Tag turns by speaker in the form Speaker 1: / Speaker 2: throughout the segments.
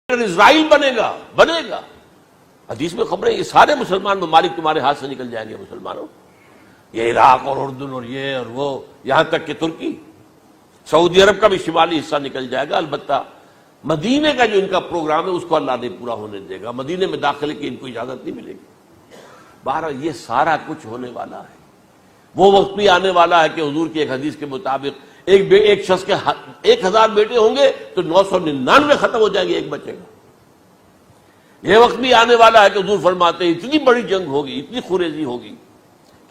Speaker 1: اسرائیل بنے گا حدیث میں خبریں یہ سارے مسلمان ممالک تمہارے ہاتھ سے نکل جائیں گے مسلمانوں، یہ عراق اور اردن اور یہ اور وہ، یہاں تک کہ ترکی، سعودی عرب کا بھی شمالی حصہ نکل جائے گا۔ البتہ مدینے کا جو ان کا پروگرام ہے اس کو اللہ نہیں پورا ہونے دے گا، مدینے میں داخلے کی ان کو اجازت نہیں ملے گی۔ بہرحال یہ سارا کچھ ہونے والا ہے۔ وہ وقت بھی آنے والا ہے کہ حضور کی ایک حدیث کے مطابق ایک شخص کے 1000 بیٹے ہوں گے تو 999 ختم ہو جائیں گے، ایک بچے گا۔ یہ وقت بھی آنے والا ہے کہ حضور فرماتے ہیں اتنی بڑی جنگ ہوگی، اتنی خوریزی ہوگی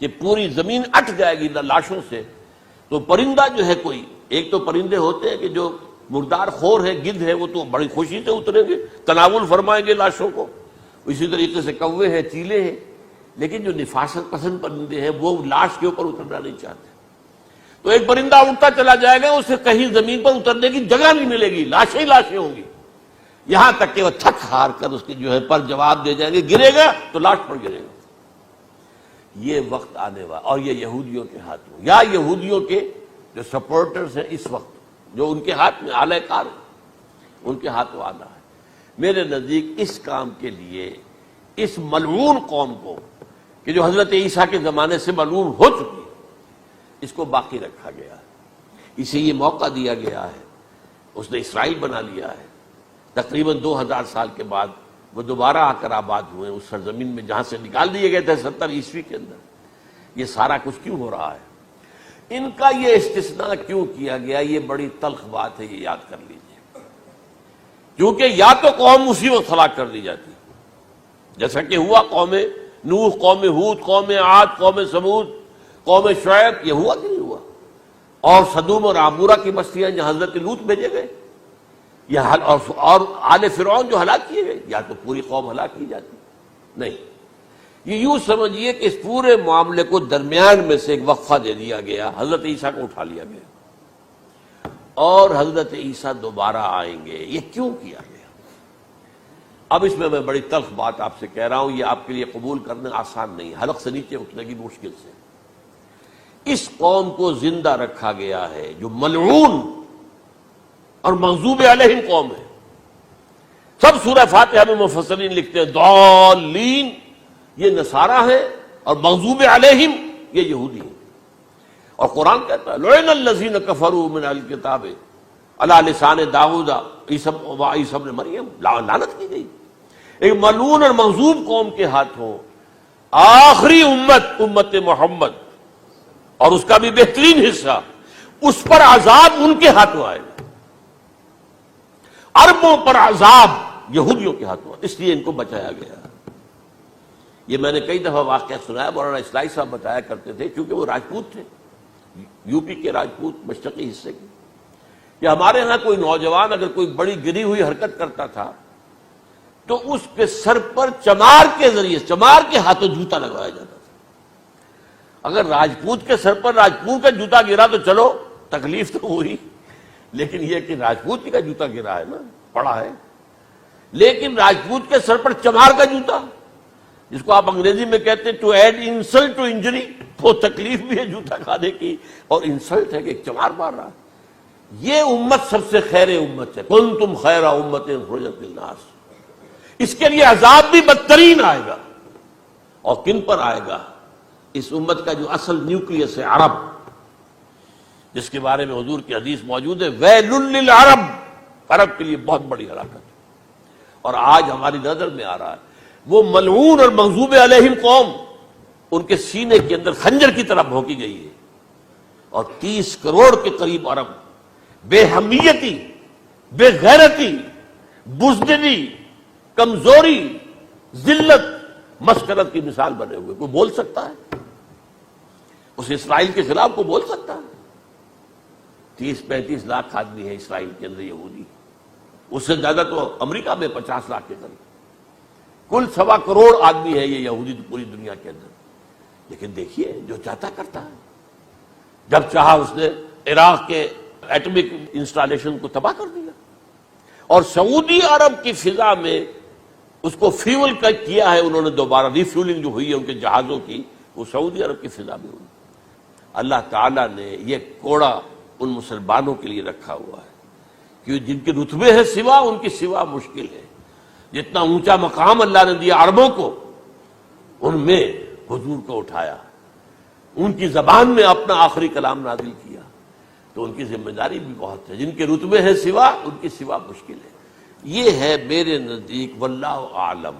Speaker 1: کہ پوری زمین اٹھ جائے گی لاشوں سے۔ تو پرندہ جو ہے کوئی، ایک تو پرندے ہوتے ہیں کہ جو مردار خور ہے، گدھ ہے، وہ تو بڑی خوشی سے اتریں گے، تناول فرمائیں گے لاشوں کو۔ اسی طریقے سے کوے ہیں، چیلے ہیں، لیکن جو نفاست پسند پرندے ہیں وہ لاش کے اوپر اترنا نہیں چاہتے۔ تو ایک پرندہ اڑتا چلا جائے گا، اسے کہیں زمین پر اترنے کی جگہ نہیں ملے گی، لاشیں ہی لاشیں ہوں گی، یہاں تک کہ وہ تھک ہار کر اس کے جو ہے پر جواب دے جائیں گے، گرے گا تو لاش پر گرے گا۔ یہ وقت آنے والا، اور یہ یہودیوں کے ہاتھ میں، یا یہودیوں کے جو سپورٹرز ہیں اس وقت، جو ان کے ہاتھ میں اعلی کار ہیں، ان کے ہاتھوں آنا ہے۔ میرے نزدیک اس کام کے لیے اس ملعون قوم کو، کہ جو حضرت عیسیٰ کے زمانے سے ملعون ہو چکی ہے، اس کو باقی رکھا گیا ہے، اسے یہ موقع دیا گیا ہے۔ اس نے اسرائیل بنا لیا ہے، تقریباً 2000 سال کے بعد وہ دوبارہ آ کر آباد ہوئے اس سرزمین میں جہاں سے نکال دیے گئے تھے 70 عیسوی کے اندر۔ یہ سارا کچھ کیوں ہو رہا ہے؟ ان کا یہ استثناء کیوں کیا گیا؟ یہ بڑی تلخ بات ہے، یہ یاد کر لیجیے، کیونکہ یا تو قوم اسی وقت ہلاک کر دی جاتی، جیسا کہ ہوا قوم نوح، قوم ہود، قوم عاد، قوم ثمود، قوم شعیب، یہ ہوا کہ نہیں ہوا؟ اور سدوم اور عمورہ کی بستیاں جہاں حضرت لوط بھیجے گئے، اور آل فرعون جو ہلاک کیے گئے، یا تو پوری قوم ہلاک کی جاتی؟ نہیں، یہ یوں سمجھیے کہ اس پورے معاملے کو درمیان میں سے ایک وقفہ دے دیا گیا، حضرت عیسیٰ کو اٹھا لیا گیا، اور حضرت عیسیٰ دوبارہ آئیں گے۔ یہ کیوں کیا گیا؟ اب اس میں بڑی تلخ بات آپ سے کہہ رہا ہوں، یہ آپ کے لیے قبول کرنا آسان نہیں، حلق سے نیچے اٹھنے کی مشکل سے۔ اس قوم کو زندہ رکھا گیا ہے جو ملعون اور مغضوب علیہم قوم ہے۔ سب سورہ فاتحہ میں مفسرین لکھتے ہیں ضالین، یہ نصارہ ہیں، اور مغضوب علیہم یہ یہودی ہیں۔ اور قرآن کہتا ہے لعن الذین کفروا من الکتاب علی لسان داؤد وعیسی ابن مریم، لعنت کی گئی ایک ملعون اور مغضوب قوم کے ہاتھوں آخری امت محمد، اور اس کا بھی بہترین حصہ، اس پر عذاب ان کے ہاتھوں آئے گا۔ عربوں پر عذاب یہودیوں کے ہاتھوں، اس لیے ان کو بچایا گیا۔ یہ میں نے کئی دفعہ واقعہ سنایا، مولانا اصلاحی صاحب بتایا کرتے تھے، کیونکہ وہ راجپوت تھے، یو پی کے راجپوت، مشرقی حصے کے، کہ ہمارے ہاں کوئی نوجوان اگر کوئی بڑی گری ہوئی حرکت کرتا تھا تو اس کے سر پر چمار کے ذریعے، چمار کے ہاتھوں جوتا لگوایا جاتا تھا۔ اگر راجپوت کے سر پر راجپوت کا جوتا گرا تو چلو تکلیف تو ہوئی، لیکن یہ کہ راجپوت کا جوتا گرا ہے نا، پڑا ہے، لیکن راجپوت کے سر پر چمار کا جوتا، جس کو آپ انگریزی میں کہتے ہیں to add insult to injury, تو تکلیف بھی ہے جوتا کھانے کی، اور انسلٹ ہے کہ ایک چمار مار رہا۔ یہ امت سب سے خیر امت ہے، کنتم خیر امت اخرجت للناس۔ اس کے لیے عذاب بھی بدترین آئے گا، اور کن پر آئے گا؟ اس امت کا جو اصل نیوکلیس ہے عرب، جس کے بارے میں حضور کی حدیث موجود ہے ویل للعرب، عرب کے لیے بہت بڑی ہلاکت۔ اور آج ہماری نظر میں آ رہا ہے وہ ملعون اور مغضوب علیہم قوم، ان کے سینے کے اندر خنجر کی طرح بھونکی گئی ہے، اور 30 کروڑ کے قریب عرب بے حمیتی، بے غیرتی، بزدلی، کمزوری، ذلت، مسکنت کی مثال بنے ہوئے۔ کوئی بول سکتا ہے اس اسرائیل کے خلاف؟ کوئی بول سکتا ہے؟ 30-35 لاکھ آدمی ہے اسرائیل کے اندر یہودی، اس سے زیادہ تو امریکہ میں 50 لاکھ کے قریب، کل 1.25 کروڑ آدمی ہے یہ یہودی پوری دنیا کے اندر۔ لیکن دیکھیے جو چاہتا کرتا ہے، جب چاہا اس نے عراق کے ایٹمک انسٹالیشن کو تباہ کر دیا، اور سعودی عرب کی فضا میں اس کو فیول کیا ہے انہوں نے، دوبارہ ری فیولنگ جو ہوئی ہے ان کے جہازوں کی، وہ سعودی عرب کی فضا میں ہوئی۔ اللہ تعالیٰ نے یہ کوڑا ان مسلمانوں کے لیے رکھا ہوا ہے کہ جن کے رتبے ہیں سوا، ان کی سوا مشکل ہے۔ جتنا اونچا مقام اللہ نے دیا عربوں کو، ان میں حضور کو اٹھایا، ان کی زبان میں اپنا آخری کلام نازل کیا، تو ان کی ذمہ داری بھی بہت ہے۔ جن کے رتبے ہیں سوا، ان کی سوا مشکل ہے۔ یہ ہے میرے نزدیک واللہ اعلم